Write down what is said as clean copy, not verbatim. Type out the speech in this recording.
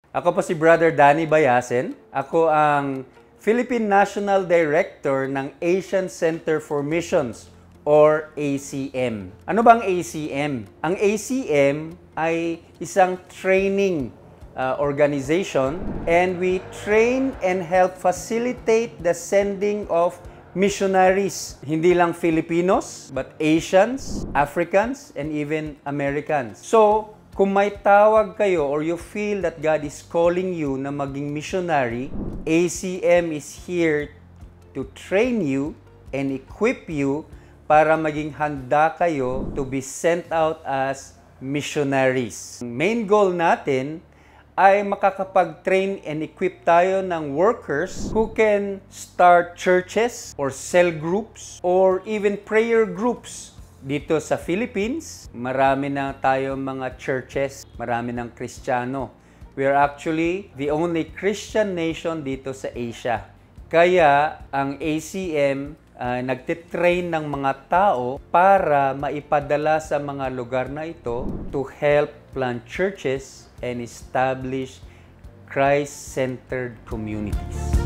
Ako po si Brother Danny Bayasen. Ako ang Philippine National Director ng Asian Center for Missions or ACM. Ano bang ACM? Ang ACM ay isang training organization, and we train and help facilitate the sending of missionaries. Hindi lang Filipinos, but Asians, Africans, and even Americans. So, kung may tawag kayo or you feel that God is calling you na maging missionary, ACM is here to train you and equip you para maging handa kayo to be sent out as missionaries. Main goal natin ay makakapag-train and equip tayo ng workers who can start churches or cell groups or even prayer groups. Dito sa Philippines, marami na tayo mga churches, marami ng Kristiyano. We are actually the only Christian nation dito sa Asia. Kaya ang ACM nagtitrain ng mga tao para maipadala sa mga lugar na ito to help plant churches and establish Christ-centered communities.